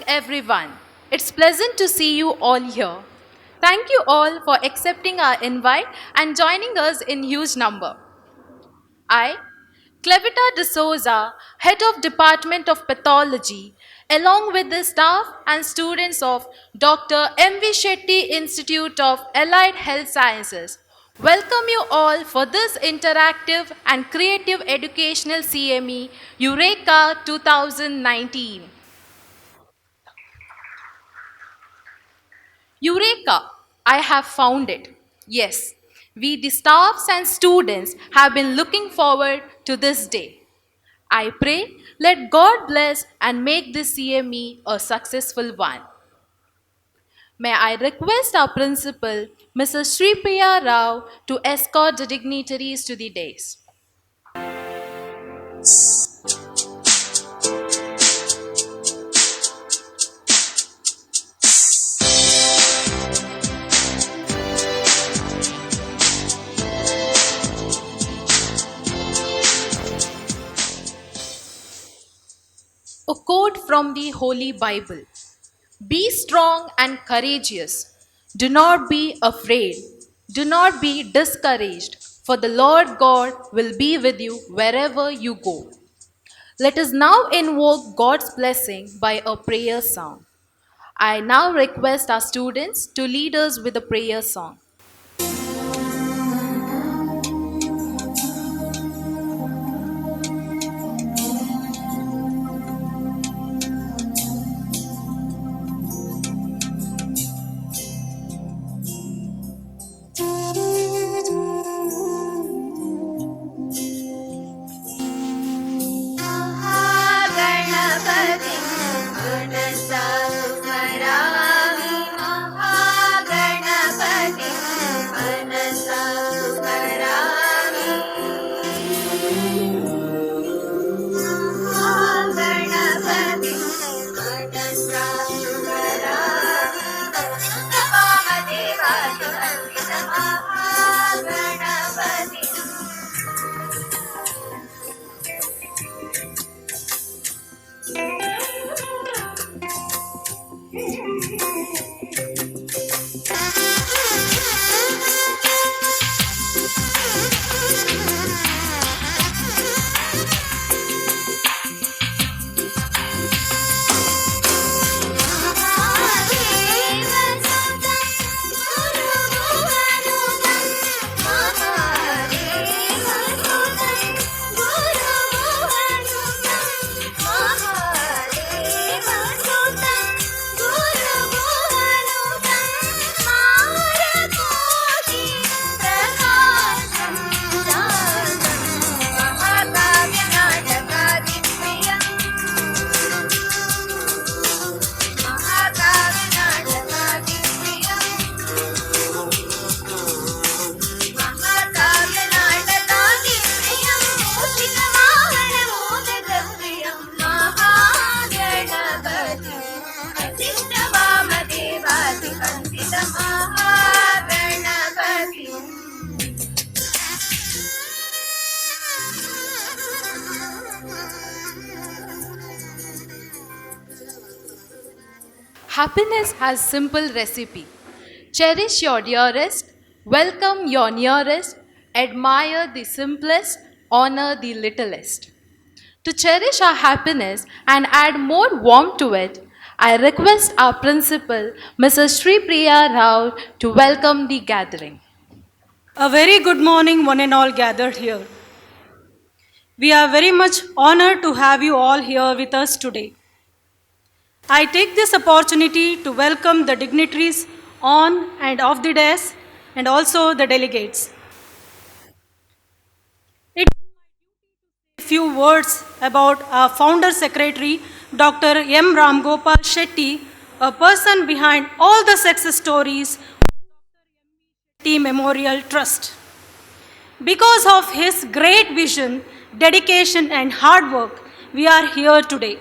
everyone. It's pleasant to see you all here. Thank you all for accepting our invite and joining us in huge number. I, Clevita De Souza, Head of Department of Pathology, along with the staff and students of Dr. M.V. Shetty Institute of Allied Health Sciences, welcome you all for this interactive and creative educational CME Eureka 2019. Eureka! I have found it. Yes, we, the staffs and students, have been looking forward to this day. I pray, let God bless and make this CME a successful one. May I request our principal, Mrs. Sri Priya Rao, to escort the dignitaries to the dais. A quote from the Holy Bible. Be strong and courageous. Do not be afraid. Do not be discouraged, for the Lord God will be with you wherever you go. Let us now invoke God's blessing by a prayer song. I now request our students to lead us with a prayer song. Happiness has simple recipe. Cherish your dearest, welcome your nearest, admire the simplest, honor the littlest. To cherish our happiness and add more warmth to it, I request our principal, Mrs. Sri Priya Rao, to welcome the gathering. A very good morning, one and all gathered here. We are very much honored to have you all here with us today. I take this opportunity to welcome the dignitaries on and off the dais and also the delegates. It is a few words about our founder secretary, Dr. M. Ram Gopal Shetty, a person behind all the success stories of Dr. Shetty Memorial Trust. Because of his great vision, dedication and hard work, we are here today.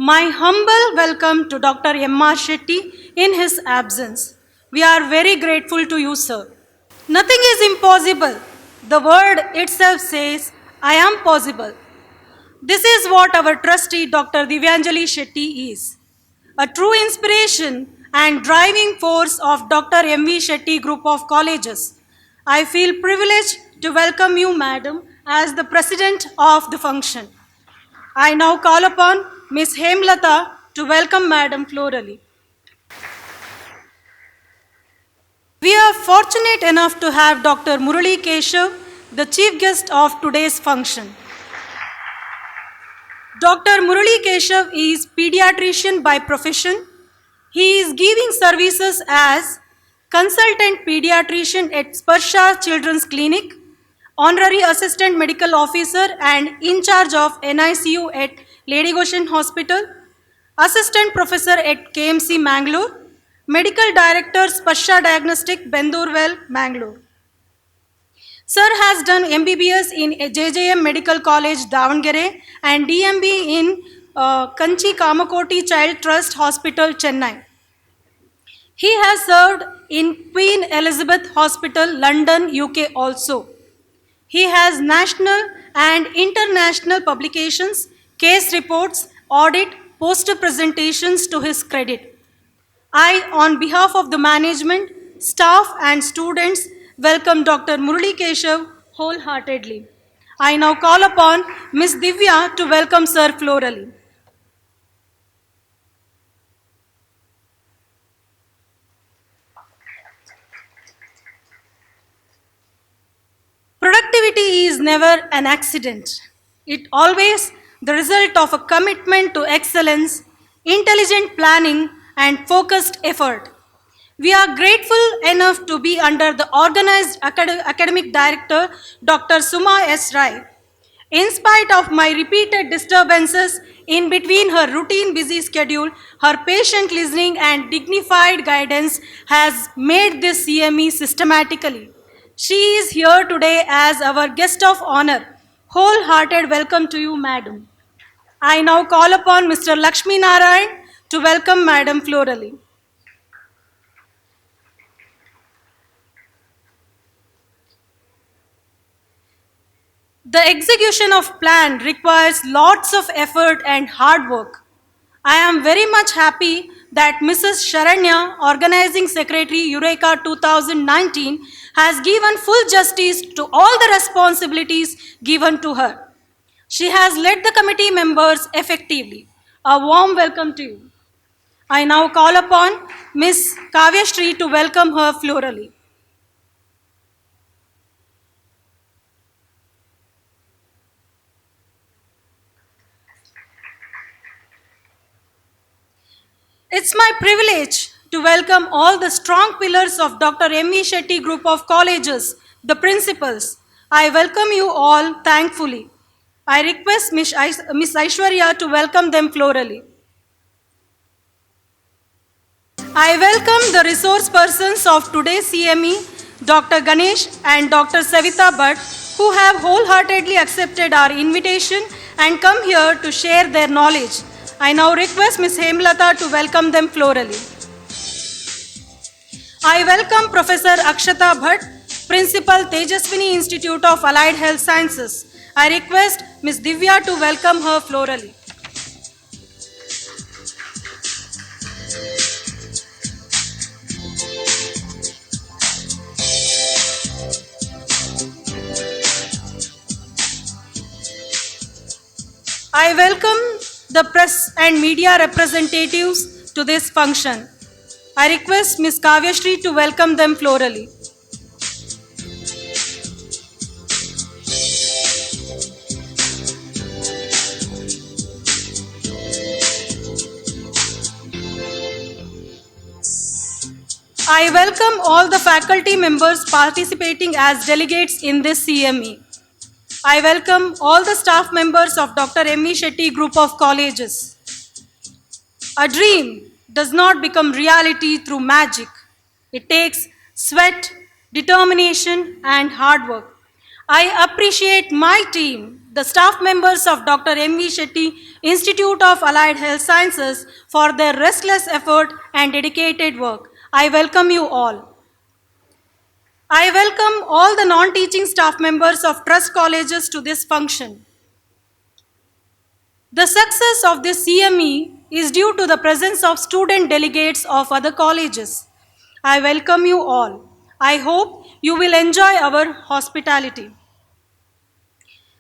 My humble welcome to Dr. M.R. Shetty in his absence. We are very grateful to you, sir. Nothing is impossible. The word itself says, I am possible. This is what our trustee, Dr. Divyanjali Shetty is. a true inspiration and driving force of Dr. M.V. Shetty Group of Colleges. I feel privileged to welcome you, Madam, as the President of the function. I now call upon Ms. Hemlata to welcome Madam florally. We are fortunate enough to have Dr. Murali Keshav, the chief guest of today's function. Dr. Murali Keshav is pediatrician by profession. He is giving services as consultant pediatrician at Sparsha Children's Clinic, honorary assistant medical officer and in charge of NICU at Lady Goshen Hospital, assistant professor at KMC Mangalore, medical director Sparsha Diagnostic Bendurwell, Mangalore. Sir has done MBBS in JJM Medical College, Davangere and DMB in Kanchi Kamakoti Child Trust Hospital, Chennai. He has served in Queen Elizabeth Hospital, London, UK also. He has national and international publications, case reports, audit, poster presentations to his credit. I, on behalf of the management, staff and students, welcome Dr. Murali Keshav wholeheartedly. I now call upon Ms. Divya to welcome Sir florally. Productivity is never an accident. It always the result of a commitment to excellence, intelligent planning, and focused effort. We are grateful enough to be under the organized academic director, Dr. Suma S. Rai. In spite of my repeated disturbances in between her routine busy schedule, her patient listening and dignified guidance has made this CME systematically. She is here today as our guest of honor. Wholehearted welcome to you, Madam. I now call upon Mr. Lakshmi Narayan to welcome Madam florally. The execution of plan requires lots of effort and hard work. I am very much happy that Mrs. Sharanya, Organizing Secretary Eureka 2019, has given full justice to all the responsibilities given to her. She has led the committee members effectively. A warm welcome to you. I now call upon Ms. Kavya Shri to welcome her florally. It's my privilege to welcome all the strong pillars of Dr. M.E. Shetty Group of Colleges, the principals. I welcome you all thankfully. I request Ms. Aishwarya to welcome them florally. I welcome the resource persons of today's CME, Dr. Ganesh and Dr. Savita Bhatt, who have wholeheartedly accepted our invitation and come here to share their knowledge. I now request Ms. Hemlata to welcome them florally. I welcome Professor Akshata Bhatt, Principal Tejaswini Institute of Allied Health Sciences. I request Ms. Divya to welcome her florally. I welcome the press and media representatives to this function. I request Ms. Kavya Shri to welcome them florally. I welcome all the faculty members participating as delegates in this CME. I welcome all the staff members of Dr. M.E. Shetty Group of Colleges. A dream does not become reality through magic. It takes sweat, determination, and hard work. I appreciate my team, the staff members of Dr. M.V. Shetty Institute of Allied Health Sciences, for their restless effort and dedicated work. I welcome you all. I welcome all the non-teaching staff members of trust colleges to this function. The success of this CME is due to the presence of student delegates of other colleges. I welcome you all. I hope you will enjoy our hospitality.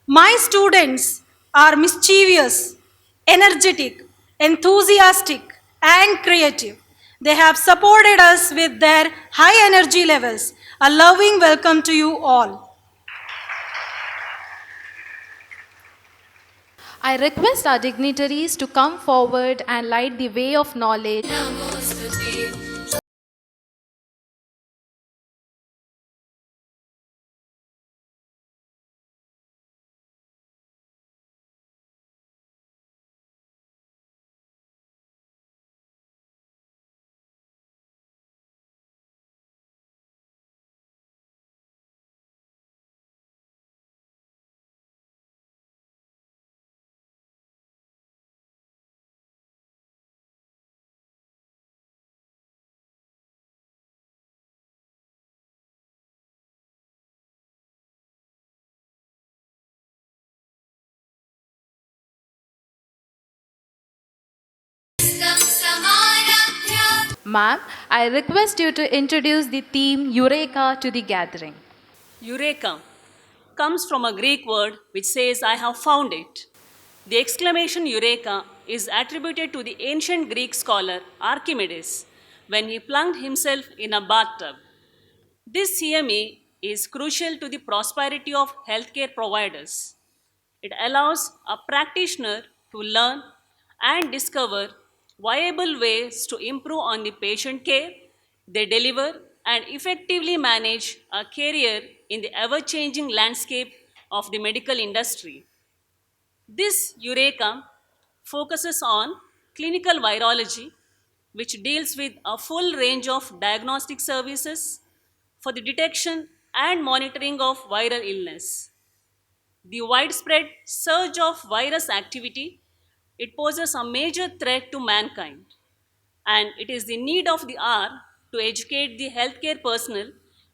My students are mischievous, energetic, enthusiastic, and creative. They have supported us with their high energy levels. A loving welcome to you all. I request our dignitaries to come forward and light the way of knowledge. Ma'am, I request you to introduce the theme Eureka to the gathering. Eureka comes from a Greek word which says, I have found it. The exclamation Eureka is attributed to the ancient Greek scholar Archimedes when he plunged himself in a bathtub. This CME is crucial to the prosperity of healthcare providers. It allows a practitioner to learn and discover viable ways to improve on the patient care they deliver and effectively manage a career in the ever changing landscape of the medical industry. This Eureka focuses on clinical virology, which deals with a full range of diagnostic services for the detection and monitoring of viral illness. The widespread surge of virus activity, it poses a major threat to mankind, and it is the need of the hour to educate the healthcare personnel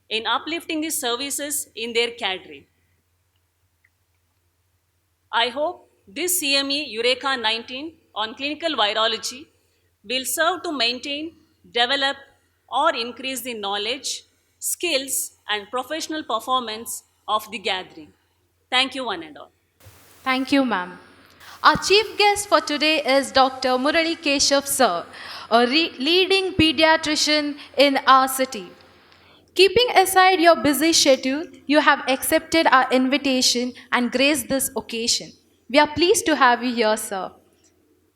in uplifting the services in their cadre. I hope this CME Eureka 19 on clinical virology will serve to maintain, develop, or increase the knowledge, skills, and professional performance of the gathering. Thank you, one and all. Thank you, ma'am. Our chief guest for today is Dr. Murali Keshav, sir, a leading pediatrician in our city. Keeping aside your busy schedule, you have accepted our invitation and graced this occasion. We are pleased to have you here, sir.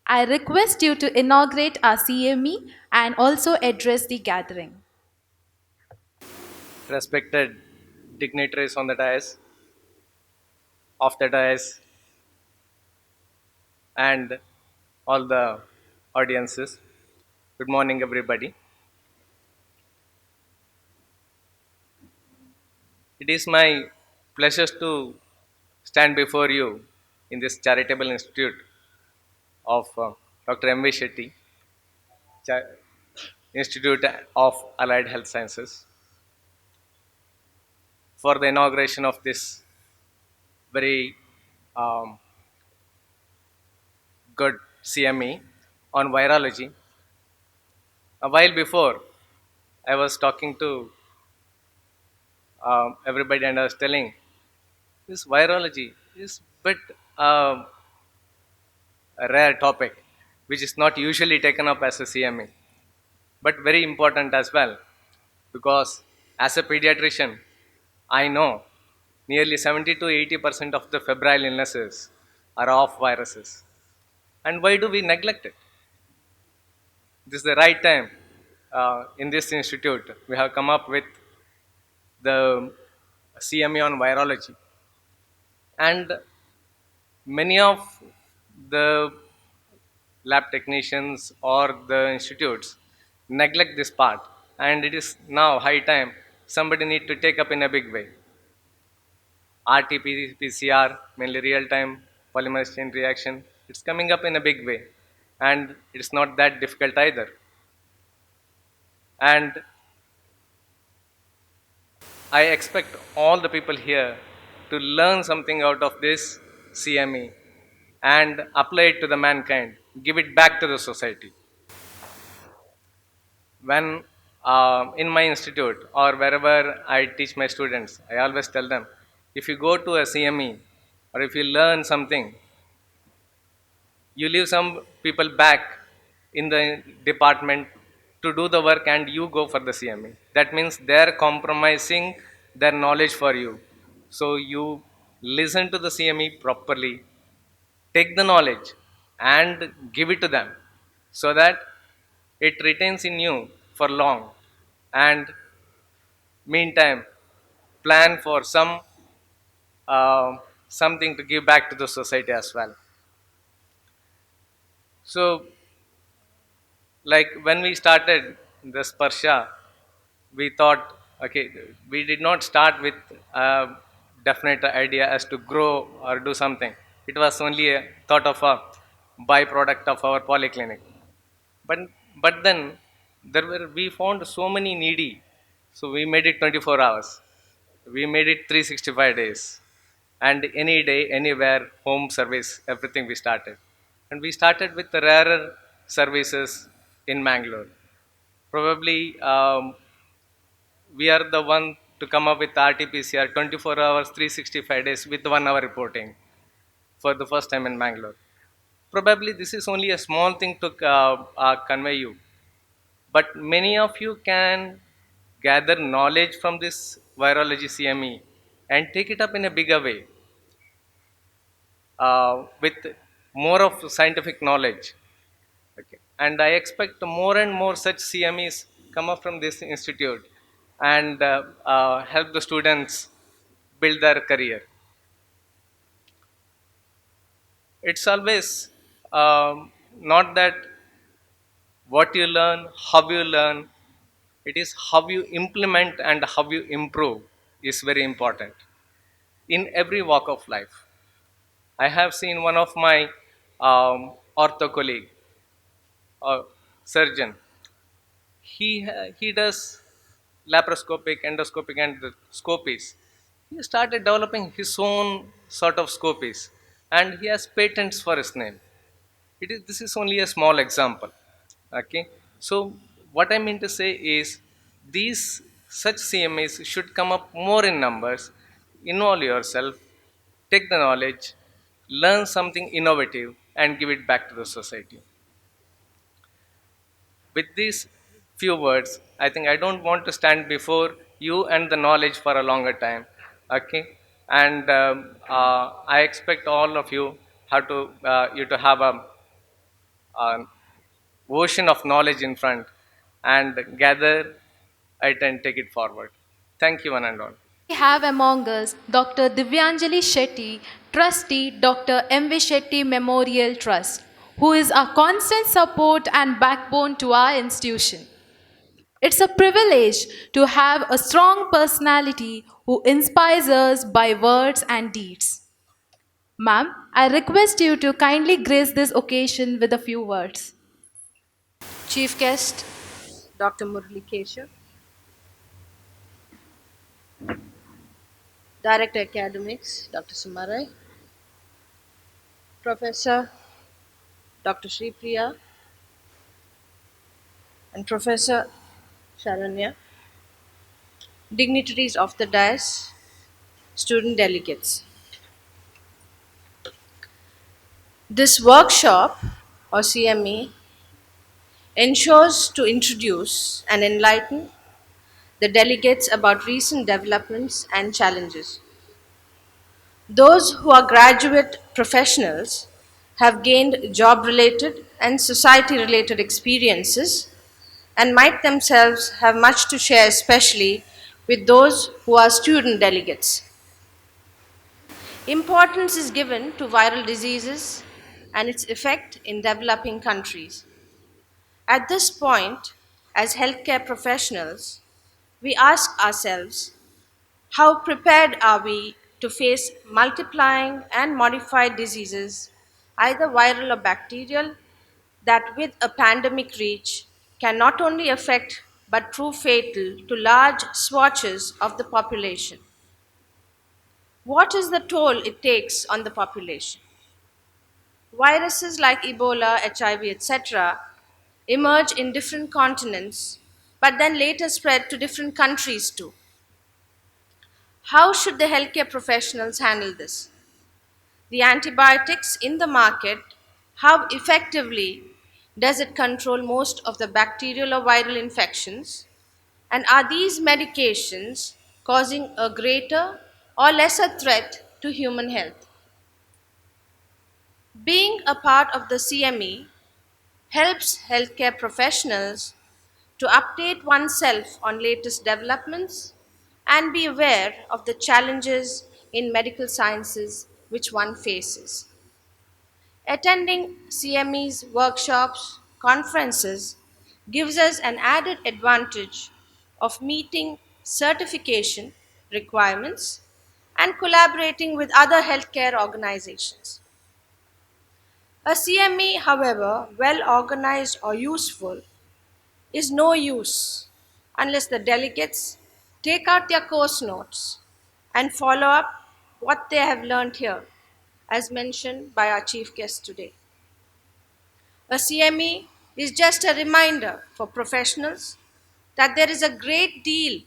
I request you to inaugurate our CME and also address the gathering. Respected dignitaries on the dais, off the dais, and all the audiences. Good morning, everybody. It is my pleasure to stand before you in this charitable institute of Dr. M. V. Shetty, Cha- Institute of Allied Health Sciences, for the inauguration of this very um, good CME on virology. A while before, I was talking to everybody and I was telling this virology is bit um, a rare topic which is not usually taken up as a CME, but very important as well because as a pediatrician, I know nearly 70 to 80% of the febrile illnesses are of viruses. And why do we neglect it? This is the right time. In this institute, we have come up with the CME on virology, and many of the lab technicians or the institutes neglect this part, and it is now high time somebody need to take up in a big way. RT-PCR, mainly real-time polymerase chain reaction, it's coming up in a big way, and it's not that difficult either. And I expect all the people here to learn something out of this CME and apply it to the mankind, give it back to the society. When in my institute or wherever I teach my students, I always tell them, if you go to a CME or if you learn something, you leave some people back in the department to do the work and you go for the CME. That means they're compromising their knowledge for you. So you listen to the CME properly, take the knowledge and give it to them so that it retains in you for long. And meantime, plan for uh, something to give back to the society as well. So, like when we started the Sparsha, we thought, okay, we did not start with a definite idea as to grow or do something. It was only a thought of a byproduct of our polyclinic. But but then we found so many needy, so we made it 24 hours. We made it 365 days, and any day, anywhere, home service, everything we started, and we started with the rarer services in Mangalore. Probably we are the one to come up with RT-PCR 24 hours, 365 days with 1 hour reporting for the first time in Mangalore. Probably this is only a small thing to convey you, but many of you can gather knowledge from this virology CME and take it up in a bigger way with more of scientific knowledge. Okay. And I expect more and more such CMEs come up from this institute and help the students build their career. It's always not that what you learn, how you learn, it is how you implement and how you improve is very important in every walk of life. I have seen one of my ortho colleague, surgeon. He does laparoscopic, endoscopic, and the scopies. He started developing his own sort of scopies, and he has patents for his name. This is only a small example. Okay, so what I mean to say is these such CMAs should come up more in numbers. Involve yourself, take the knowledge, learn something innovative, and give it back to the society. With these few words, I think I don't want to stand before you and the knowledge for a longer time. Okay, and I expect all of you to have a ocean of knowledge in front and gather it and take it forward. Thank you, one and all. We have among us Dr. Divyanjali Shetty, trustee Dr. M.V. Shetty Memorial Trust, who is a constant support and backbone to our institution. It's a privilege to have a strong personality who inspires us by words and deeds. Ma'am, I request you to kindly grace this occasion with a few words. Chief guest, Dr. Murali Keshav, Director Academics, Dr. Sumarai, Professor Dr. Sri Priya, and Professor Sharanya, dignitaries of the dais, student delegates. This workshop, or CME, ensures to introduce and enlighten the delegates about recent developments and challenges. Those who are graduate professionals have gained job related and society related experiences and might themselves have much to share, especially with those who are student delegates. Importance is given to viral diseases and its effect in developing countries. At this point, as healthcare professionals, we ask ourselves, how prepared are we to face multiplying and modified diseases, either viral or bacterial, that with a pandemic reach can not only affect but prove fatal to large swatches of the population? What is the toll it takes on the population? Viruses like Ebola, HIV, etc., emerge in different continents, but then later spread to different countries too. How should the healthcare professionals handle this? The antibiotics in the market, how effectively does it control most of the bacterial or viral infections? And are these medications causing a greater or lesser threat to human health? Being a part of the CME helps healthcare professionals to update oneself on latest developments and be aware of the challenges in medical sciences which one faces. Attending CME's workshops, conferences gives us an added advantage of meeting certification requirements and collaborating with other healthcare organizations. A CME, however, well organized or useful, is no use unless the delegates take out their course notes and follow up what they have learned here, as mentioned by our chief guest today. A CME is just a reminder for professionals that there is a great deal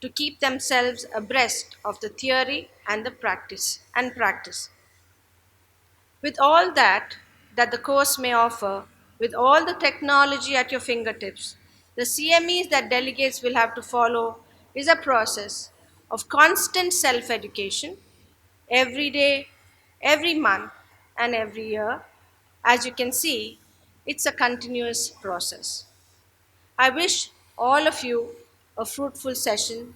to keep themselves abreast of the theory and the practice. With all that the course may offer, with all the technology at your fingertips, the CMEs that delegates will have to follow is a process of constant self-education every day, every month, and every year. As you can see, it's a continuous process. I wish all of you a fruitful session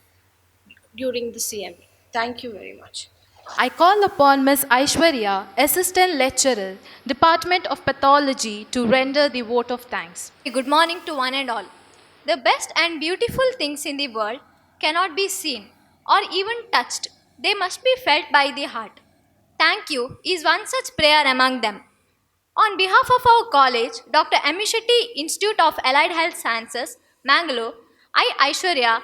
during the CME. Thank you very much. I call upon Ms. Aishwarya, Assistant Lecturer, Department of Pathology, to render the vote of thanks. Good morning to one and all. The best and beautiful things in the world cannot be seen or even touched. They must be felt by the heart. Thank you is one such prayer among them. On behalf of our college, Dr. M. Shetty Institute of Allied Health Sciences, Mangalore, I, Aishwarya,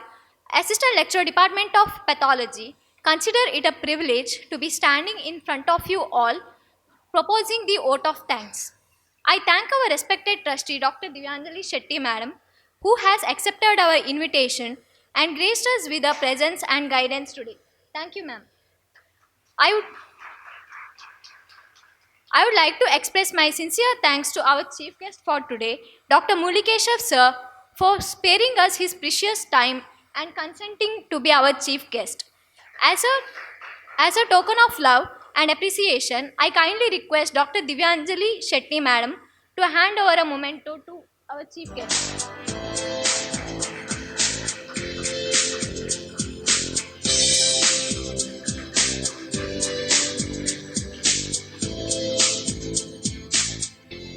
Assistant Lecturer, Department of Pathology, consider it a privilege to be standing in front of you all proposing the vote of thanks. I thank our respected trustee, Dr. Divyanjali Shetty Madam, who has accepted our invitation and graced us with her presence and guidance today. Thank you, ma'am. I would I would like to express my sincere thanks to our chief guest for today, Dr. Mulikeshav sir, for sparing us his precious time and consenting to be our chief guest. As a token of love and appreciation, I kindly request Dr. Divyanjali Shetty madam to hand over a memento to our chief guest.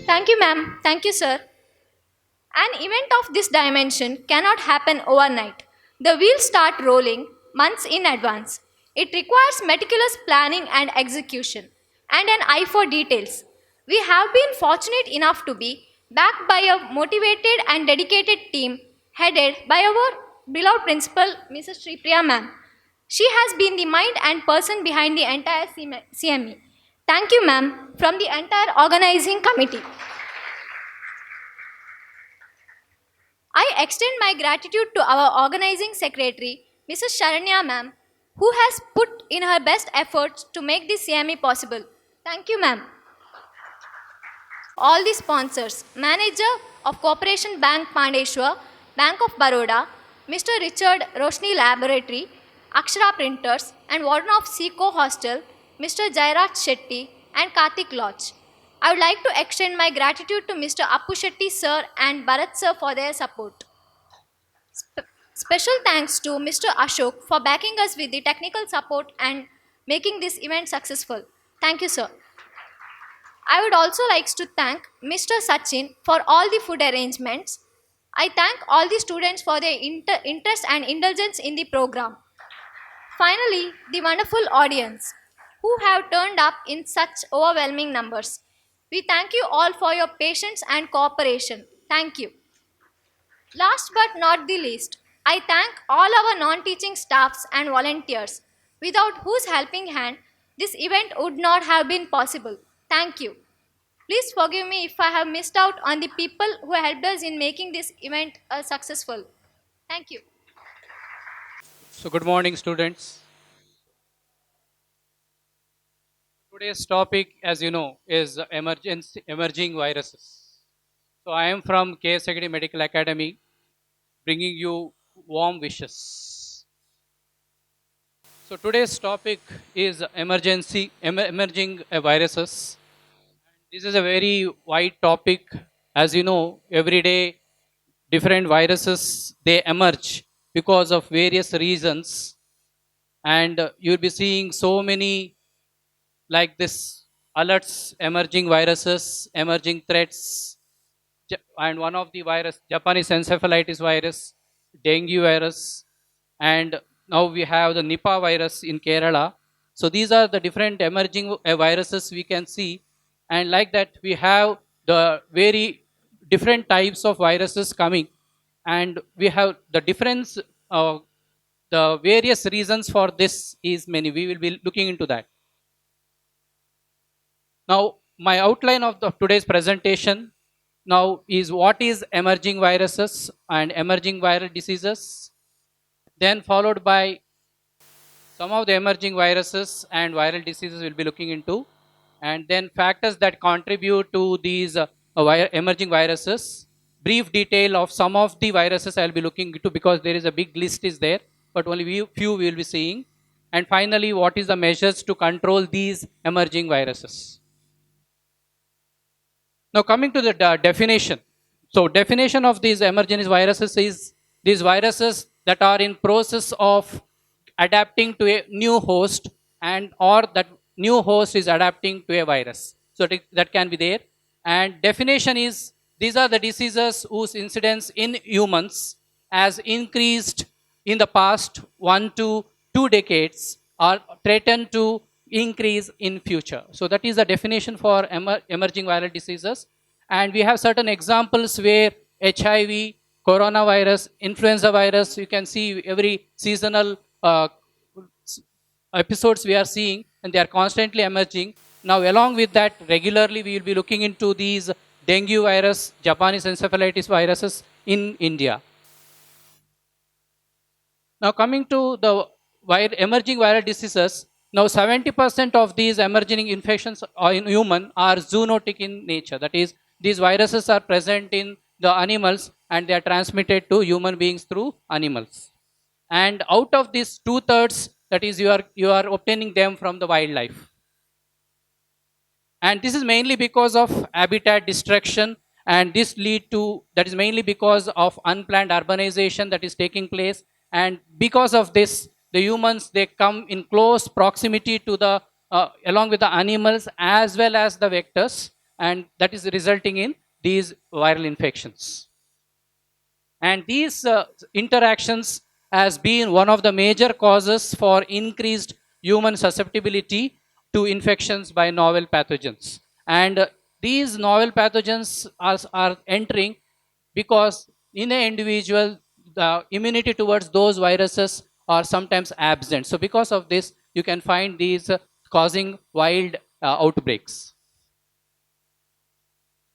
Thank you, ma'am. Thank you, sir. An event of this dimension cannot happen overnight. The wheels start rolling months in advance. It requires meticulous planning and execution, and an eye for details. We have been fortunate enough to be backed by a motivated and dedicated team headed by our beloved principal, Mrs. Sripriya ma'am. She has been the mind and person behind the entire CME. Thank you, ma'am, from the entire organizing committee. I extend my gratitude to our organizing secretary, Mrs. Sharanya ma'am, who has put in her best efforts to make this CME possible. Thank you, ma'am. All the sponsors, Manager of Cooperation Bank Pandeshwar, Bank of Baroda, Mr. Richard Roshni Laboratory, Akshara Printers, and Warden of Seco Hostel, Mr. Jairaj Shetty, and Karthik Lodge. I would like to extend my gratitude to Mr. Appu Shetty sir and Bharat sir for their support. Special thanks to Mr. Ashok for backing us with the technical support and making this event successful. Thank you, sir. I would also like to thank Mr. Sachin for all the food arrangements. I thank all the students for their interest and indulgence in the program. Finally, the wonderful audience who have turned up in such overwhelming numbers. We thank you all for your patience and cooperation. Thank you. Last but not the least, I thank all our non-teaching staffs and volunteers, without whose helping hand this event would not have been possible. Thank you. Please forgive me if I have missed out on the people who helped us in making this event successful. Thank you. So, good morning, students. Today's topic, as you know, is emerging viruses. So, I am from KS Agri Medical Academy, bringing you warm wishes. So, today's topic is emerging viruses. This is a very wide topic. As you know, every day different viruses they emerge because of various reasons, and you'll be seeing so many like this alerts, emerging viruses, emerging threats, and one of the virus, Japanese encephalitis virus, dengue virus, and now we have the Nipah virus in Kerala. So these are the different emerging viruses we can see, and like that we have the very different types of viruses coming, and we have the difference. The various reasons for this is many. We will be looking into that. Now, my outline of today's presentation now is what is emerging viruses and emerging viral diseases, then followed by some of the emerging viruses and viral diseases we'll be looking into, and then factors that contribute to these emerging viruses, brief detail of some of the viruses I'll be looking into because there is a big list is there, but only few we will be seeing, and finally what is the measures to control these emerging viruses. Now coming to the definition. So definition of these emerging viruses is these viruses that are in process of adapting to a new host, and or that new host is adapting to a virus. So that can be there. And definition is these are the diseases whose incidence in humans has increased in the past 1 to 2 decades or threatened to increase in future. So that is the definition for emerging viral diseases. And we have certain examples where HIV, coronavirus, influenza virus, you can see every seasonal episodes we are seeing, and they are constantly emerging. Now along with that, regularly we will be looking into these dengue virus, Japanese encephalitis viruses in India. Now coming to the emerging viral diseases, now 70% of these emerging infections in human are zoonotic in nature. That is, these viruses are present in the animals and they are transmitted to human beings through animals. And out of these 2/3, that is, you are obtaining them from the wildlife. And this is mainly because of habitat destruction, and this lead to, that is mainly because of unplanned urbanization that is taking place. And because of this, the humans, they come in close proximity to the along with the animals as well as the vectors, and that is resulting in these viral infections. And these interactions has been one of the major causes for increased human susceptibility to infections by novel pathogens. And these novel pathogens are entering because in an individual, the immunity towards those viruses are sometimes absent. So because of this, you can find these causing wild outbreaks.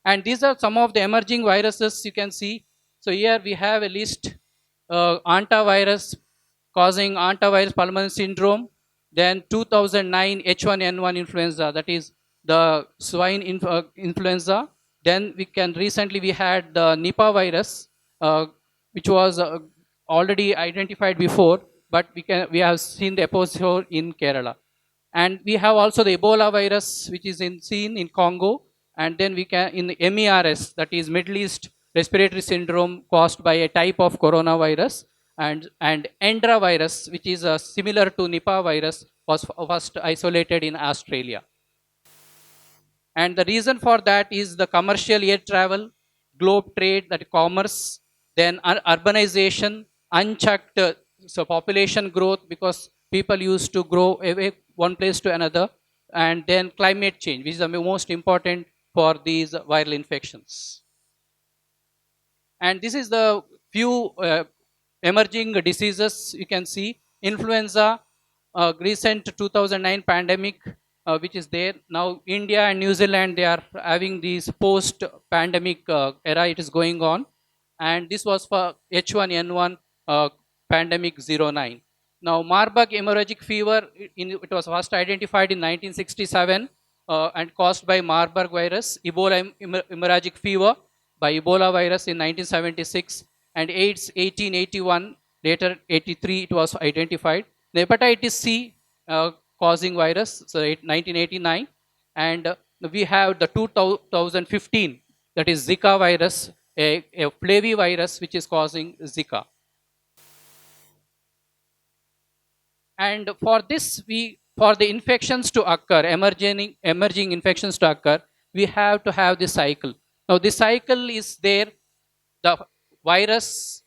And these are some of the emerging viruses you can see. So here we have a list. Antivirus causing antivirus pulmonary syndrome, then 2009 H1N1 influenza, that is the swine influenza. Then recently we had the Nipah virus, which was already identified before, but we have seen the episode in Kerala. And we have also the Ebola virus, which is seen in Congo. And then we can in the MERS, that is Middle East respiratory syndrome caused by a type of coronavirus, and Endra virus, which is similar to Nipah virus, was first isolated in Australia. And the reason for that is the commercial air travel, globe trade, that commerce, then urbanization, unchecked so population growth because people used to grow away one place to another, and then climate change, which is the most important for these viral infections. And this is the few emerging diseases you can see. Influenza, recent 2009 pandemic, which is there. Now, India and New Zealand, they are having these post-pandemic era, it is going on. And this was for H1N1 pandemic 09. Now, Marburg hemorrhagic fever, it was first identified in 1967 and caused by Marburg virus, Ebola hemorrhagic fever by Ebola virus in 1976, and AIDS 1881, later 83 it was identified. The hepatitis C causing virus, so 1989, and we have the 2015, that is Zika virus, a flavivirus which is causing Zika. And for this, for the infections to occur, emerging infections to occur, we have to have this cycle. Now, this cycle is there, the virus,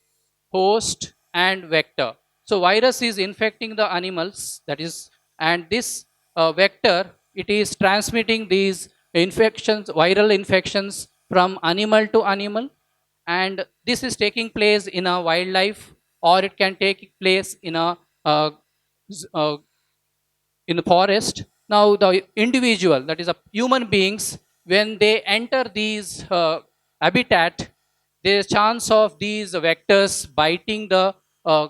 host, and vector. So, virus is infecting the animals, that is, and this vector, it is transmitting these infections, viral infections from animal to animal, and this is taking place in a wildlife, or it can take place in a z- uh, in the forest. Now, the individual, that is, human beings, when they enter these habitat, there is chance of these vectors biting the uh,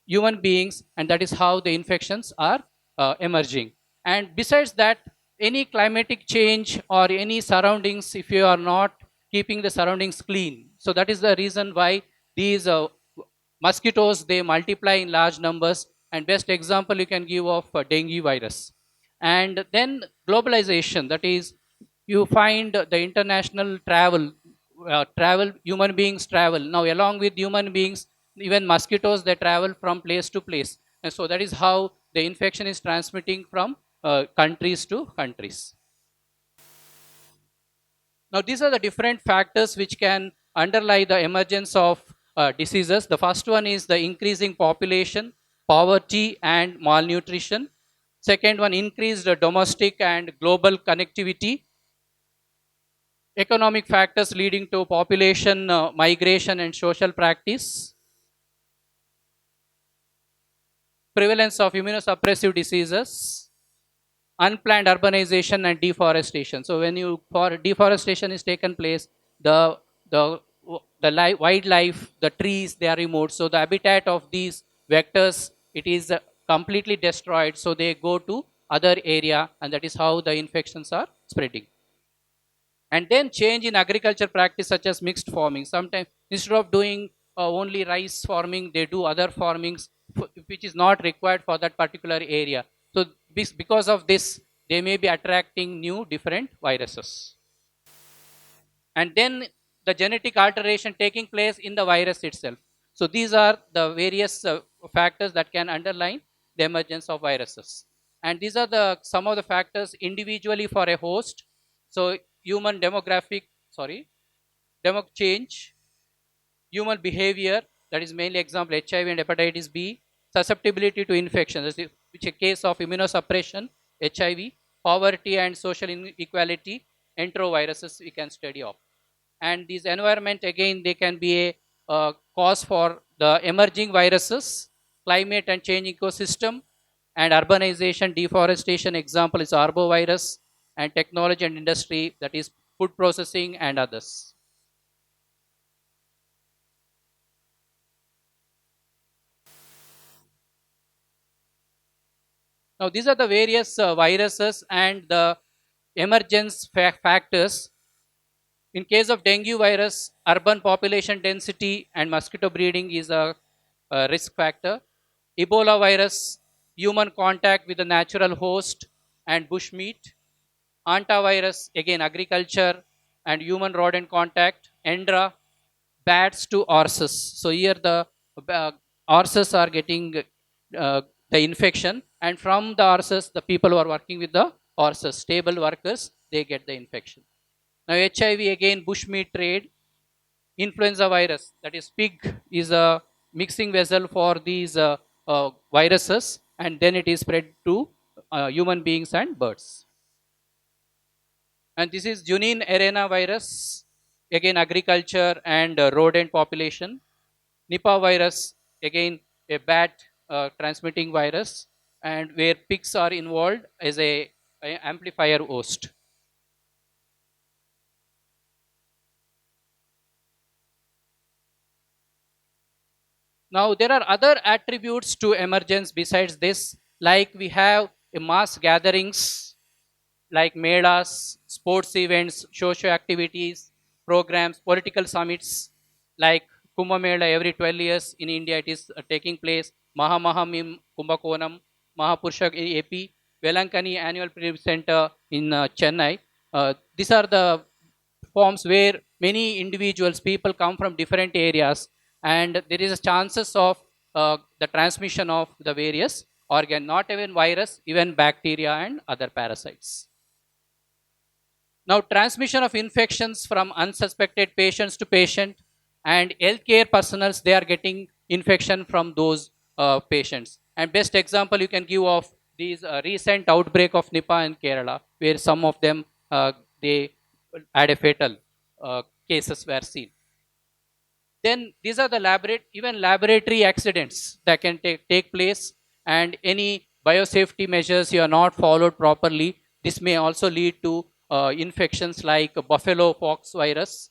human beings, and that is how the infections are emerging. And besides that, any climatic change or any surroundings, if you are not keeping the surroundings clean, so that is the reason why these mosquitoes, they multiply in large numbers, and best example you can give of dengue virus. And then globalization, that is, you find the international travel, human beings travel. Now, along with human beings, even mosquitoes, they travel from place to place. And so that is how the infection is transmitting from countries to countries. Now, these are the different factors which can underlie the emergence of diseases. The first one is the increasing population, poverty, and malnutrition. Second one, increased domestic and global connectivity. Economic factors leading to population migration and social practice. Prevalence of immunosuppressive diseases. Unplanned urbanization and deforestation. So when for deforestation is taken place, the wildlife, the trees, they are removed. So the habitat of these vectors, it is completely destroyed. So they go to other area, and that is how the infections are spreading. And then change in agriculture practice such as mixed farming. Sometimes instead of doing only rice farming, they do other farmings which is not required for that particular area. So because of this, they may be attracting new different viruses. And then the genetic alteration taking place in the virus itself. So these are the various factors that can underline the emergence of viruses. And these are the some of the factors individually for a host. So human demographic, demo change, human behavior, that is mainly example HIV and hepatitis B, susceptibility to infection, which is a case of immunosuppression, HIV, poverty and social inequality, enteroviruses we can study of. And these environment, again, they can be a cause for the emerging viruses, climate and change ecosystem, and urbanization, deforestation, example is arbovirus, and technology and industry, that is food processing and others. Now, these are the various viruses and the emergence factors. In case of dengue virus, urban population density and mosquito breeding is a risk factor. Ebola virus, human contact with the natural host and bushmeat. Antivirus, again, agriculture and human rodent contact. Endra, bats to horses. So here the horses are getting the infection, and from the horses, the people who are working with the horses, stable workers, they get the infection. Now, HIV, again, bushmeat trade. Influenza virus, that is pig, is a mixing vessel for these viruses, and then it is spread to human beings and birds. And this is Junin arena virus, again agriculture and rodent population. Nipah virus, again a bat transmitting virus, and where pigs are involved as a amplifier host. Now, there are other attributes to emergence besides this, like we have a mass gatherings like melas, sports events, social activities, programs, political summits like Kumbh Mela every 12 years in India it is taking place, Mahamahamim Kumbakonam, Mahapurusha in AP, Velankani Annual Film Center in Chennai. These are the forms where many individuals, people come from different areas, and there is a chances of the transmission of the various organ, not even virus, even bacteria and other parasites. Now, transmission of infections from unsuspected patients to patient and healthcare personnel, they are getting infection from those patients. And best example you can give of these recent outbreak of Nipah in Kerala, where some of them they had a fatal cases were seen. Then these are the even laboratory accidents that can take place, and any biosafety measures you are not followed properly, this may also lead to infections like buffalo pox virus,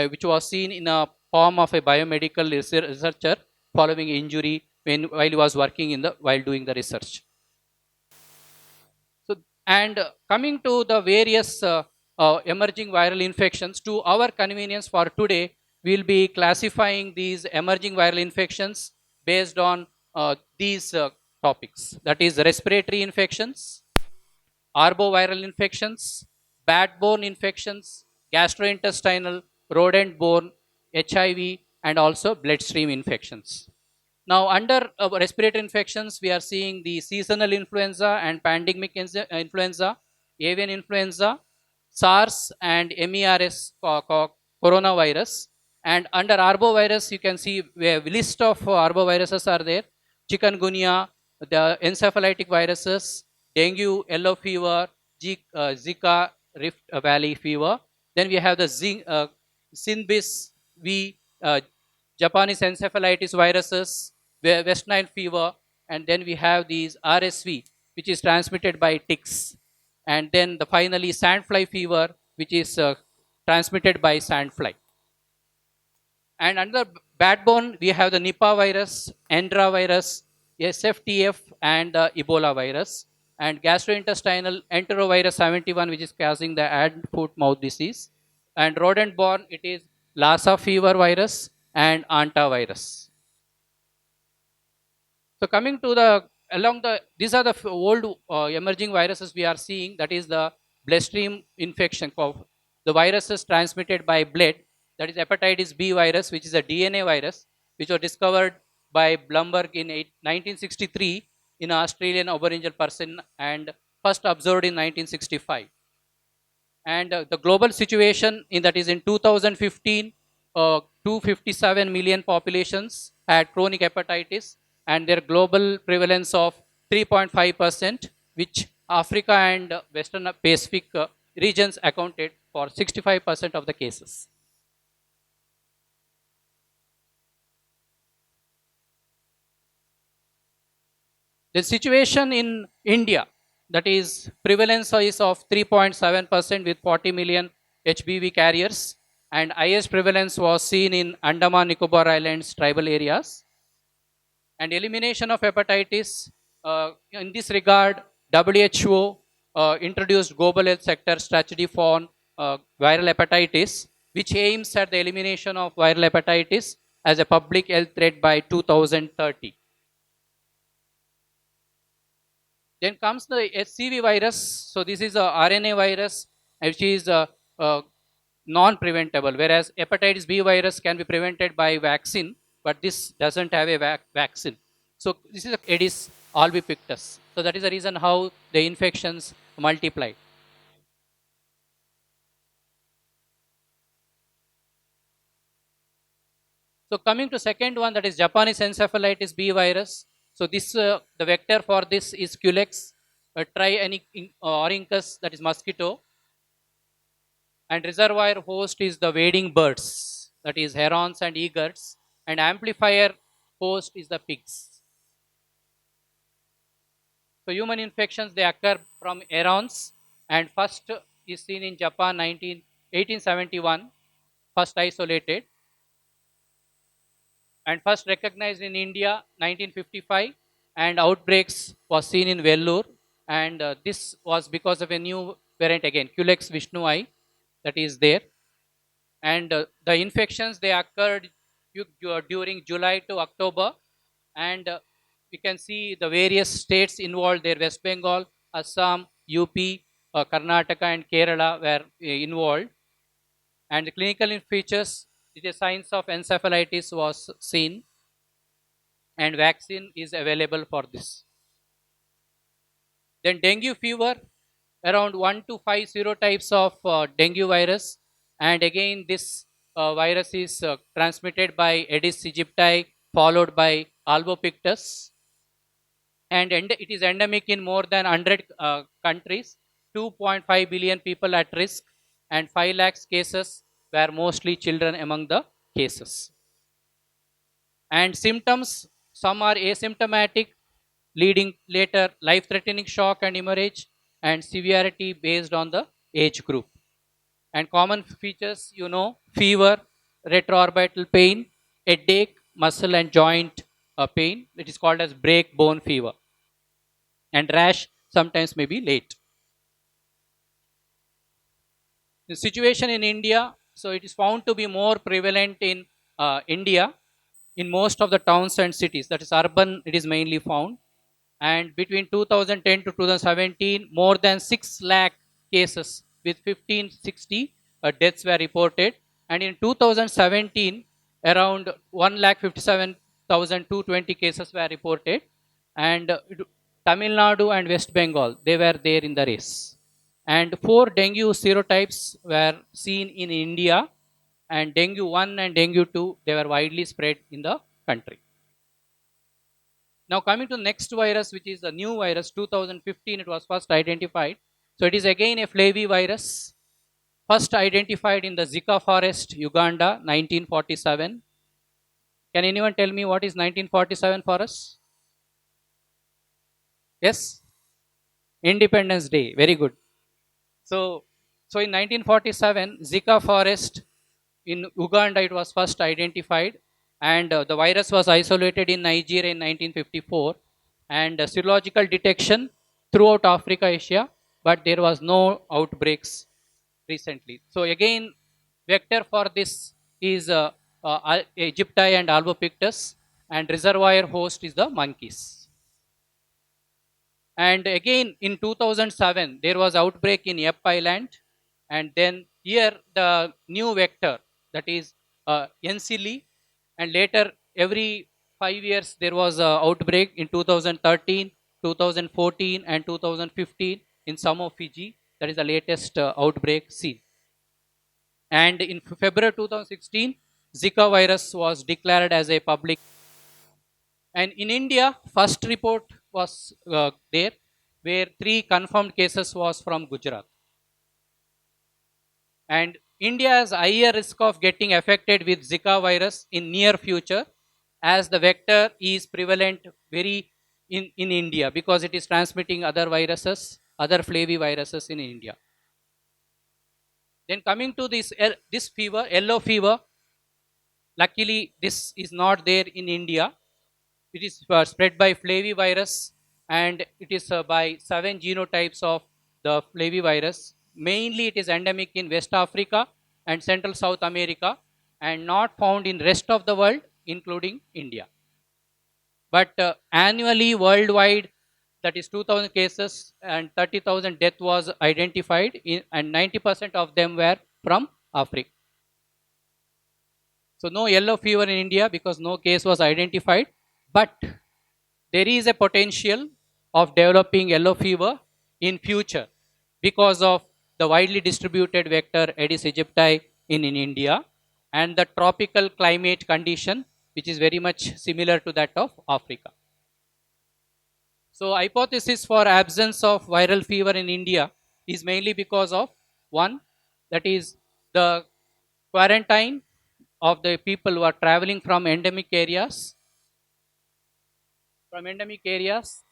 which was seen in a form of a biomedical researcher following injury while he was working while doing the research. So, and coming to the various emerging viral infections, to our convenience for today, we'll be classifying these emerging viral infections based on these topics. That is respiratory infections, arboviral infections, bat-borne infections, gastrointestinal, rodent-borne, HIV, and also bloodstream infections. Now, under respiratory infections, we are seeing the seasonal influenza and pandemic influenza, avian influenza, SARS and MERS coronavirus. And under arbovirus, you can see a list of arboviruses are there: chikungunya, the encephalitic viruses, dengue, yellow fever, Zika, Rift Valley fever. Then we have the Sinbis V, Japanese encephalitis viruses, West Nile fever, and then we have these RSV, which is transmitted by ticks, and then finally sandfly fever, which is transmitted by sandfly. And under backbone, we have the Nipah virus, Endra virus, SFTF, and the Ebola virus. And gastrointestinal enterovirus 71, which is causing the hand-foot mouth disease. And rodent-borne, it is Lassa fever virus and antivirus. So coming to these are the old emerging viruses we are seeing. That is the bloodstream infection of the viruses transmitted by blood. That is hepatitis B virus, which is a DNA virus, which was discovered by Blumberg in 1963 in an Australian Aboriginal person and first observed in 1965. And the global situation in that is in 2015, 257 million populations had chronic hepatitis, and their global prevalence of 3.5%, which Africa and Western Pacific regions accounted for 65% of the cases. The situation in India, that is prevalence is of 3.7% with 40 million HBV carriers, and highest prevalence was seen in Andaman Nicobar Islands tribal areas. And elimination of hepatitis, in this regard, WHO introduced global health sector strategy for viral hepatitis, which aims at the elimination of viral hepatitis as a public health threat by 2030. Then comes the HCV virus. So this is a RNA virus, which is non-preventable, whereas hepatitis B virus can be prevented by vaccine, but this doesn't have a vaccine. So this is a Aedes albopictus. So that is the reason how the infections multiply. So coming to second one, that is Japanese encephalitis B virus. So this the vector for this is Culex Triorhynchus, that is mosquito, and reservoir host is the wading birds, that is herons and eagles, and amplifier host is the pigs. So human infections, they occur from herons, and first is seen in Japan 1871, first isolated, and first recognized in India 1955, and outbreaks was seen in Vellore, and this was because of a new variant again, Culex vishnui, that is there, and the infections they occurred during July to October, and we can see the various states involved there, West Bengal, Assam, UP, Karnataka and Kerala were involved, and the clinical features, the signs of encephalitis was seen, and vaccine is available for this. Then dengue fever, around 1 to 5 serotypes of dengue virus, and again this virus is transmitted by Aedes aegypti followed by Albopictus, and it is endemic in more than 100 countries, 2.5 billion people at risk, and 5 lakhs cases were mostly children among the cases. And symptoms, some are asymptomatic, leading later life threatening shock and hemorrhage, and severity based on the age group. And common features, fever, retroorbital pain, headache, muscle and joint pain. It is called as break bone fever. And rash sometimes may be late. The situation in India, so it is found to be more prevalent in India in most of the towns and cities. That is urban, it is mainly found. And between 2010 to 2017, more than 6 lakh cases with 1560 deaths were reported. And in 2017, around 1,57,220 cases were reported. And Tamil Nadu and West Bengal, they were there in the race. And 4 dengue serotypes were seen in India, and dengue 1 and dengue 2, they were widely spread in the country. Now coming to the next virus, which is a new virus, 2015 it was first identified. So it is again a flavivirus, first identified in the Zika forest, Uganda, 1947. Can anyone tell me what is 1947 for us? Yes? Independence Day, very good. So in 1947, Zika forest in Uganda, it was first identified, and the virus was isolated in Nigeria in 1954, and serological detection throughout Africa, Asia, but there was no outbreaks recently. So again, vector for this is Aegypti and Albopictus, and reservoir host is the monkeys. And again in 2007, there was outbreak in Yap Island, and then here the new vector, that is Encili, and later every 5 years there was a outbreak in 2013, 2014 and 2015 in some of Fiji. That is the latest outbreak seen. And in February 2016, Zika virus was declared as a public. And in India, first report was there, where 3 confirmed cases was from Gujarat. And India has higher risk of getting affected with Zika virus in near future, as the vector is prevalent very in India, because it is transmitting other viruses, other flaviviruses in India. Then coming to this fever, yellow fever, luckily this is not there in India. It is spread by flavivirus, and it is by 7 genotypes of the flavivirus. Mainly it is endemic in West Africa and Central South America, and not found in rest of the world, including India. But annually worldwide, that is 2,000 cases and 30,000 death was identified, and 90% of them were from Africa. So no yellow fever in India because no case was identified, but there is a potential of developing yellow fever in future because of the widely distributed vector Aedes aegypti in India, and the tropical climate condition, which is very much similar to that of Africa. So hypothesis for absence of viral fever in India is mainly because of one, that is the quarantine of the people who are traveling from endemic areas,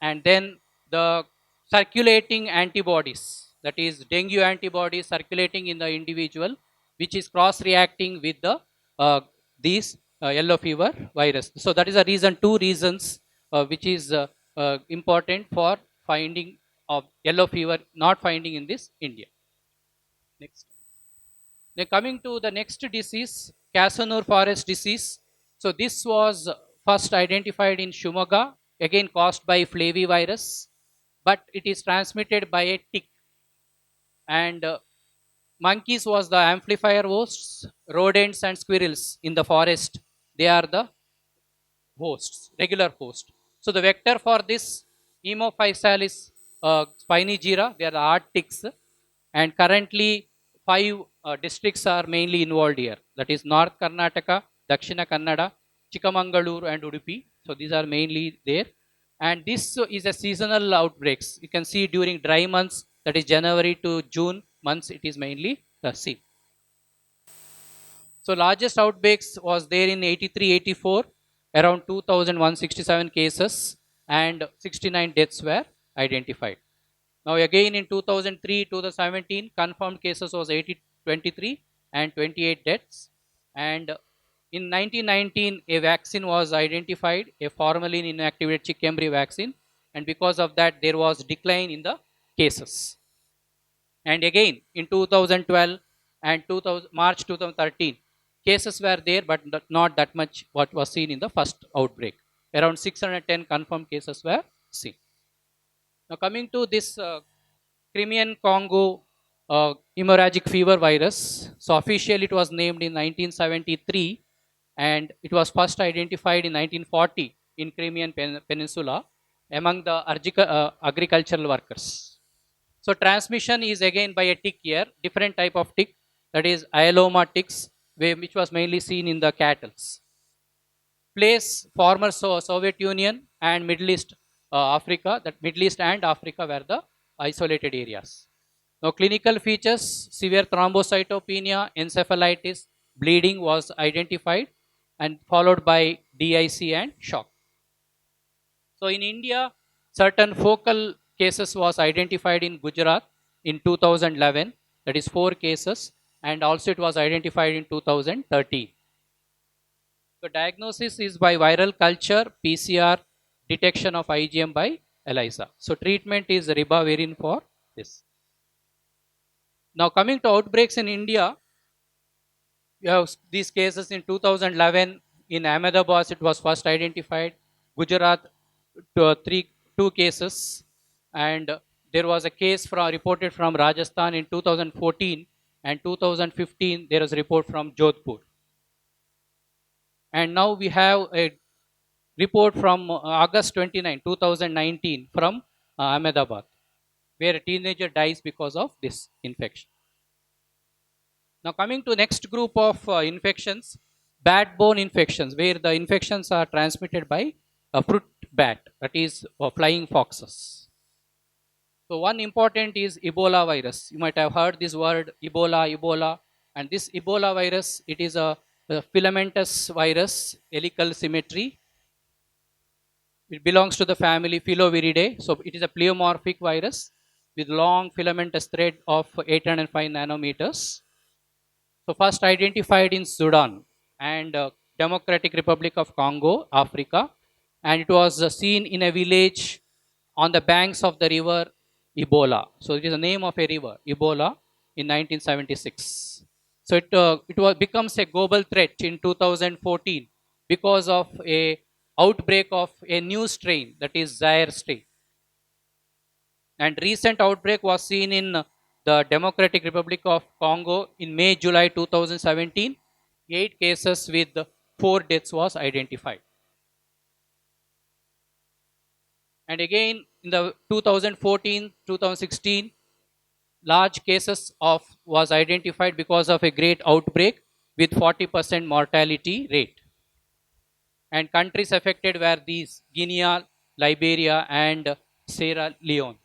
and then the circulating antibodies that is dengue antibody circulating in the individual, which is cross-reacting with the these yellow fever virus. So that is the reason, two reasons which is important for finding of yellow fever, not finding in this India. Next. Then coming to the next disease, Casanur forest disease. So this was first identified in Shumaga, again caused by flavivirus, but it is transmitted by a tick. And monkeys was the amplifier hosts, rodents and squirrels in the forest. They are the hosts, regular host. So the vector for this Haemophysalis spinigira, they are the hard ticks, and currently five districts are mainly involved here. That is North Karnataka, Dakshina Kannada, Chikmagaluru, and Udupi. So these are mainly there. And this is a seasonal outbreaks. You can see during dry months, that is January to June months, it is mainly seen. So largest outbreaks was there in 83-84, around 2,167 cases and 69 deaths were identified. Now again in 2003-2017, confirmed cases was 23 and 28 deaths. And in 1919, a vaccine was identified, a formalin inactivated chikungunya vaccine, and because of that, there was decline in the cases. And again in 2012 and March 2013, cases were there, but not that much what was seen in the first outbreak. Around 610 confirmed cases were seen. Now coming to this Crimean Congo hemorrhagic fever virus. So officially it was named in 1973 and it was first identified in 1940 in Crimean Peninsula among the agricultural workers. So transmission is again by a tick here, different type of tick, that is Ioloma ticks, which was mainly seen in the cattle. Place former Soviet Union and Middle East Africa, that Middle East and Africa were the isolated areas. Now clinical features, severe thrombocytopenia, encephalitis, bleeding was identified and followed by DIC and shock. So in India, certain focal cases was identified in Gujarat in 2011, that is 4 cases, and also it was identified in 2013. So diagnosis is by viral culture, PCR, detection of IgM by ELISA. So treatment is ribavirin for this. Now coming to outbreaks in India, you have these cases in 2011 in Ahmedabad, it was first identified. Gujarat, 2 cases, and there was a case reported from Rajasthan in 2014, and 2015 there was a report from Jodhpur. And now we have a report from August 29, 2019 from Ahmedabad, where a teenager dies because of this infection. Now coming to next group of infections, bat-borne infections, where the infections are transmitted by a fruit bat, that is flying foxes. So one important is Ebola virus. You might have heard this word Ebola, and this Ebola virus, it is a filamentous virus, helical symmetry. It belongs to the family Filoviridae. So it is a pleomorphic virus with long filamentous thread of 805 nanometers. So first identified in Sudan and Democratic Republic of Congo, Africa, and it was seen in a village on the banks of the river Ebola. So it is the name of a river, Ebola, in 1976. So it becomes a global threat in 2014 because of a outbreak of a new strain, that is Zaire strain. And recent outbreak was seen in the Democratic Republic of Congo in May-July 2017. 8 cases with 4 deaths was identified. And again in the 2014-2016, large cases was identified because of a great outbreak with 40% mortality rate. And countries affected were these: Guinea, Liberia, and Sierra Leone.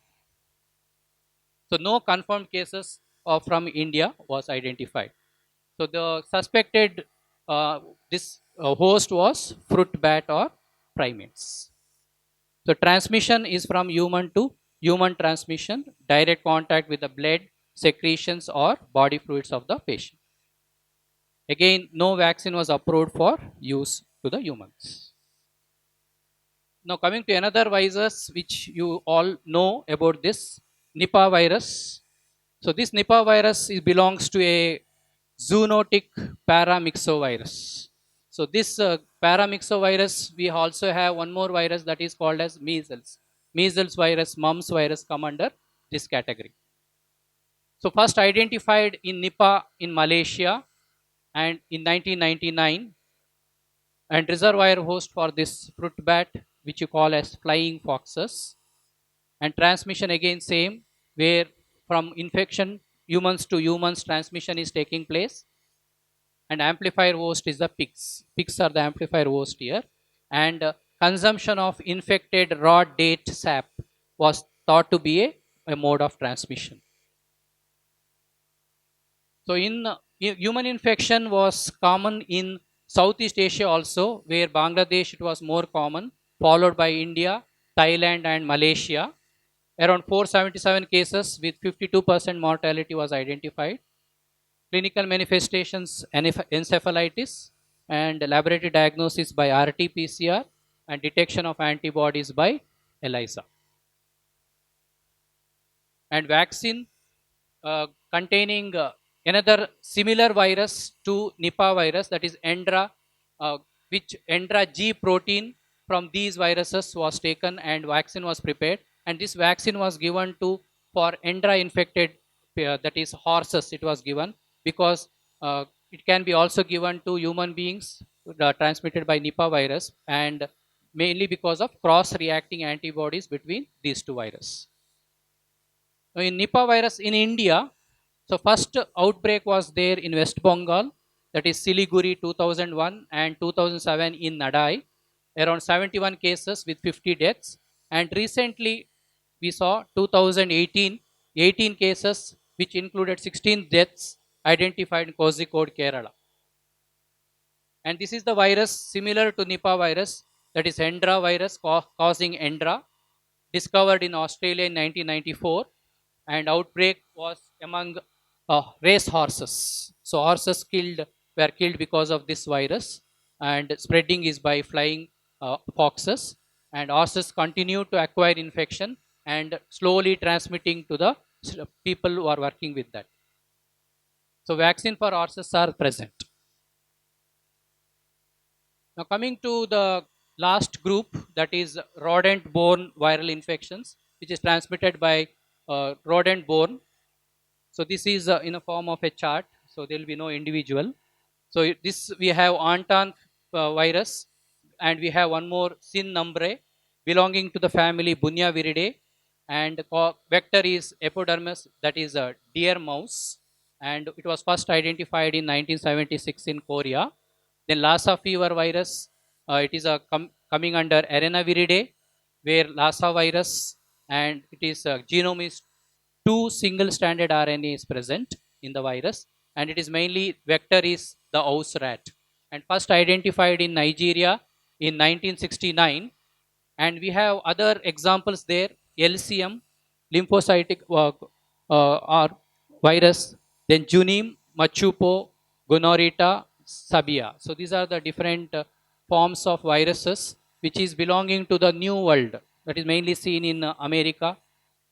So no confirmed cases from India was identified. So the suspected host was fruit bat or primates. So transmission is from human to human transmission, direct contact with the blood, secretions, or body fluids of the patient. Again, no vaccine was approved for use to the humans. Now, coming to another virus which you all know about this Nipah virus. So, this Nipah virus belongs to a zoonotic paramyxovirus. So, this paramyxovirus, we also have one more virus that is called as measles. Measles virus, mumps virus come under this category. So, first identified in Nipah in Malaysia and in 1999, and reservoir host for this fruit bat which you call as flying foxes, and transmission again same, where from infection humans to humans transmission is taking place, and amplifier host is the pigs are the amplifier host here, and consumption of infected raw date sap was thought to be a mode of transmission. So in human infection was common in Southeast Asia also, where Bangladesh it was more common, followed by India, Thailand, and Malaysia. Around 477 cases with 52% mortality was identified. Clinical manifestations encephalitis, and laboratory diagnosis by RT-PCR, and detection of antibodies by ELISA. And vaccine containing another similar virus to Nipah virus, that is Endra, which Endra G protein from these viruses was taken and vaccine was prepared, and this vaccine was given to for Endra infected, that is horses it was given, because it can be also given to human beings transmitted by Nipah virus, and mainly because of cross reacting antibodies between these two viruses. Now, in Nipah virus in India, so first outbreak was there in West Bengal, that is Siliguri 2001 and 2007 in Nadai, around 71 cases with 50 deaths. And recently we saw 2018, 18 cases which included 16 deaths identified in Kozhikode, Kerala. And this is the virus similar to Nipah virus, that is Hendra virus causing Endra, discovered in Australia in 1994, and outbreak was among race horses. So horses were killed because of this virus, and spreading is by flying foxes, and horses continue to acquire infection and slowly transmitting to the people who are working with that. So vaccine for horses are present. Now coming to the last group, that is rodent-borne viral infections, which is transmitted by rodent-borne. So this is in a form of a chart, so there will be no individual. So this we have Antan virus, and we have one more Sin numbre belonging to the family Bunyaviridae, and vector is epidermis, that is a deer mouse, and it was first identified in 1976 in Korea. Then Lassa fever virus, it is coming under Arenaviridae, where Lassa virus, and it is genome is 2 single stranded RNA is present in the virus, and it is mainly vector is the house rat, and first identified in Nigeria in 1969. And we have other examples there, LCM, lymphocytic or virus, then Junim, Machupo, Gonorrhea, Sabia. So these are the different forms of viruses which is belonging to the new world, that is mainly seen in America,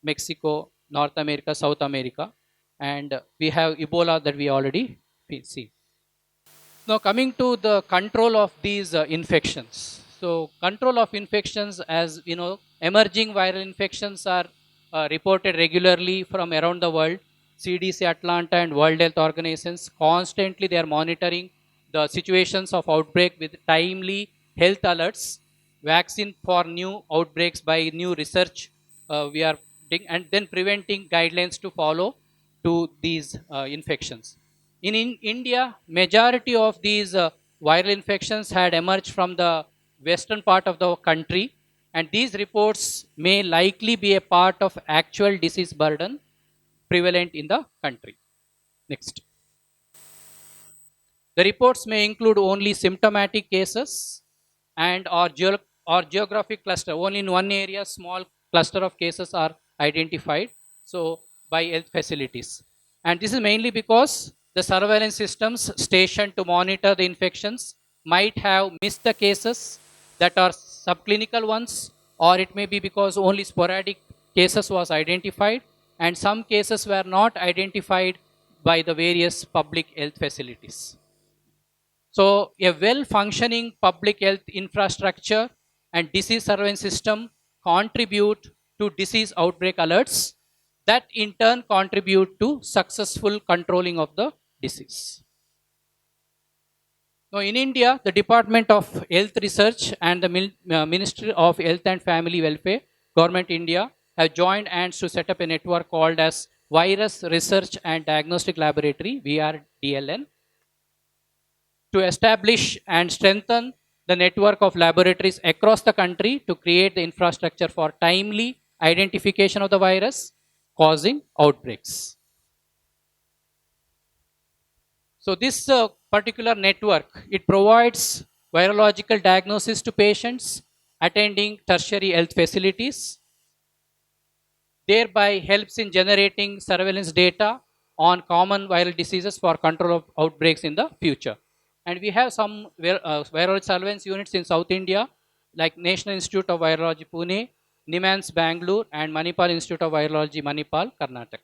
Mexico, North America, South America, and we have Ebola that we already see. Now coming to the control of these infections. So control of infections, as you know, emerging viral infections are reported regularly from around the world. CDC Atlanta and World Health Organizations constantly they are monitoring the situations of outbreak with timely health alerts, vaccine for new outbreaks by new research we are doing, and then preventing guidelines to follow to these infections. In India, majority of these viral infections had emerged from the western part of the country, and these reports may likely be a part of actual disease burden prevalent in the country. Next. The reports may include only symptomatic cases and or geographic cluster. Only in one area, small cluster of cases are identified so by health facilities. And this is mainly because the surveillance systems stationed to monitor the infections might have missed the cases that are subclinical ones, or it may be because only sporadic cases was identified and some cases were not identified by the various public health facilities. So, a well functioning public health infrastructure and disease surveillance system contribute to disease outbreak alerts that in turn contribute to successful controlling of the disease. Now, in India, the Department of Health Research and the Ministry of Health and Family Welfare, Government India, have joined hands to set up a network called as Virus Research and Diagnostic Laboratory (VRDLN) to establish and strengthen the network of laboratories across the country to create the infrastructure for timely identification of the virus causing outbreaks. So this particular network, it provides virological diagnosis to patients attending tertiary health facilities, thereby helps in generating surveillance data on common viral diseases for control of outbreaks in the future. And we have some viral surveillance units in South India, like National Institute of Virology, Pune, NIMANS, Bangalore, and Manipal Institute of Virology, Manipal, Karnataka.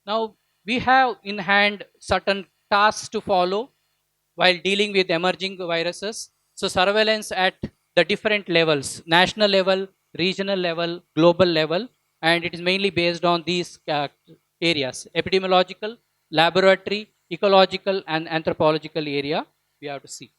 Now, we have in hand certain tasks to follow while dealing with emerging viruses. So, surveillance at the different levels, national level, regional level, global level, and it is mainly based on these areas: epidemiological, laboratory, ecological, and anthropological area we have to see.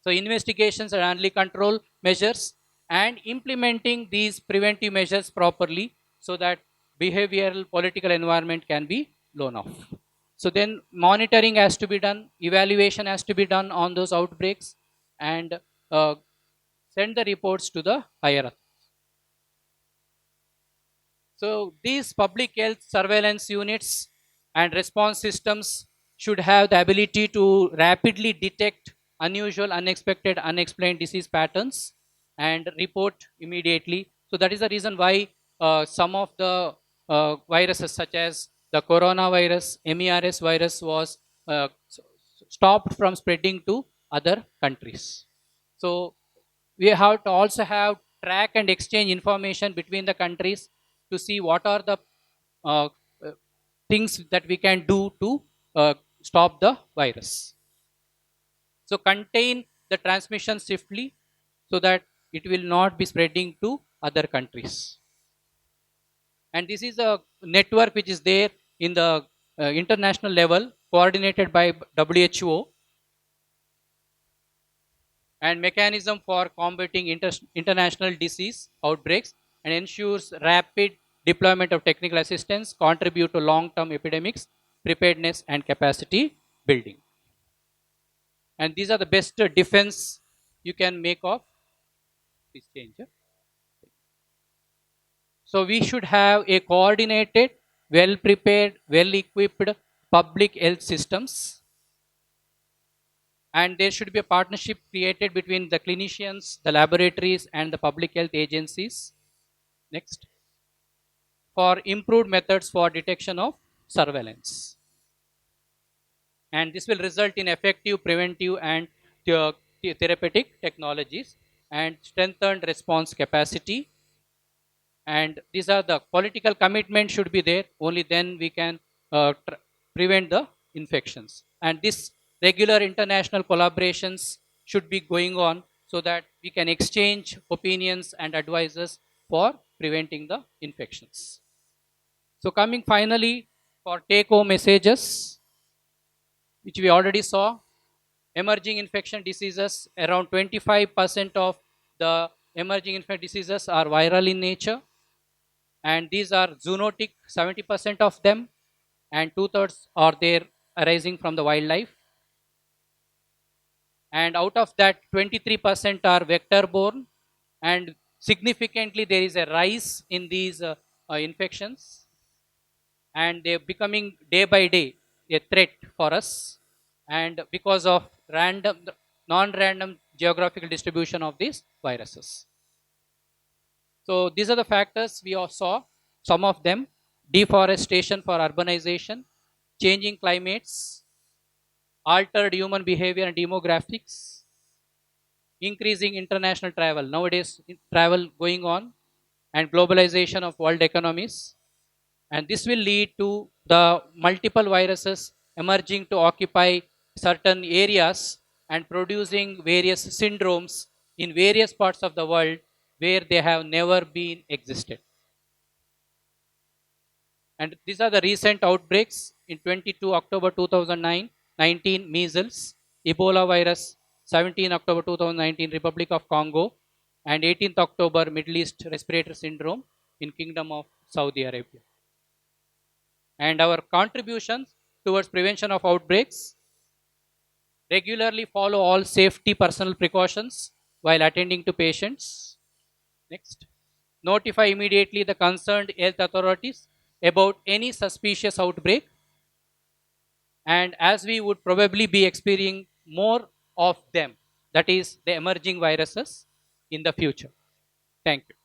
So, investigations and early control measures and implementing these preventive measures properly so that behavioral political environment can be blown off. So then monitoring has to be done, evaluation has to be done on those outbreaks, and send the reports to the higher authorities. So these public health surveillance units and response systems should have the ability to rapidly detect unusual, unexpected, unexplained disease patterns and report immediately. So that is the reason why some of the viruses such as the coronavirus, MERS virus was stopped from spreading to other countries. So we have to also have track and exchange information between the countries to see what are the uh, uh, things that we can do to stop the virus. So contain the transmission swiftly so that it will not be spreading to other countries. And this is a network which is there in the international level, coordinated by WHO, and mechanism for combating international disease outbreaks, and ensures rapid deployment of technical assistance, contribute to long-term epidemics, preparedness, and capacity building. And these are the best defense you can make of. Please change. So we should have a coordinated, well-prepared, well-equipped public health systems, and there should be a partnership created between the clinicians, the laboratories, and the public health agencies. Next. For improved methods for detection of surveillance. And this will result in effective preventive and therapeutic technologies and strengthened response capacity. And these are the political commitment should be there, only then we can prevent the infections. And this regular international collaborations should be going on so that we can exchange opinions and advices for preventing the infections. So coming finally for take home messages, which we already saw, emerging infection diseases, around 25% of the emerging infection diseases are viral in nature, and these are zoonotic, 70% of them, and 2/3 are there arising from the wildlife. And out of that, 23% are vector borne, and significantly there is a rise in these infections, and they're becoming day by day a threat for us, and because of non-random geographical distribution of these viruses. So these are the factors we all saw. Some of them: deforestation for urbanization, changing climates, altered human behavior and demographics, increasing international travel. Nowadays, travel going on, and globalization of world economies. And this will lead to the multiple viruses emerging to occupy certain areas and producing various syndromes in various parts of the world where they have never been existed. And these are the recent outbreaks in 22 October 2009, 19 measles, Ebola virus, 17 October 2019 Republic of Congo, and 18th October Middle East respiratory syndrome in Kingdom of Saudi Arabia. And our contributions towards prevention of outbreaks: regularly follow all safety personal precautions while attending to patients. Next. Notify immediately the concerned health authorities about any suspicious outbreak. And as we would probably be experiencing more of them, that is the emerging viruses in the future. Thank you.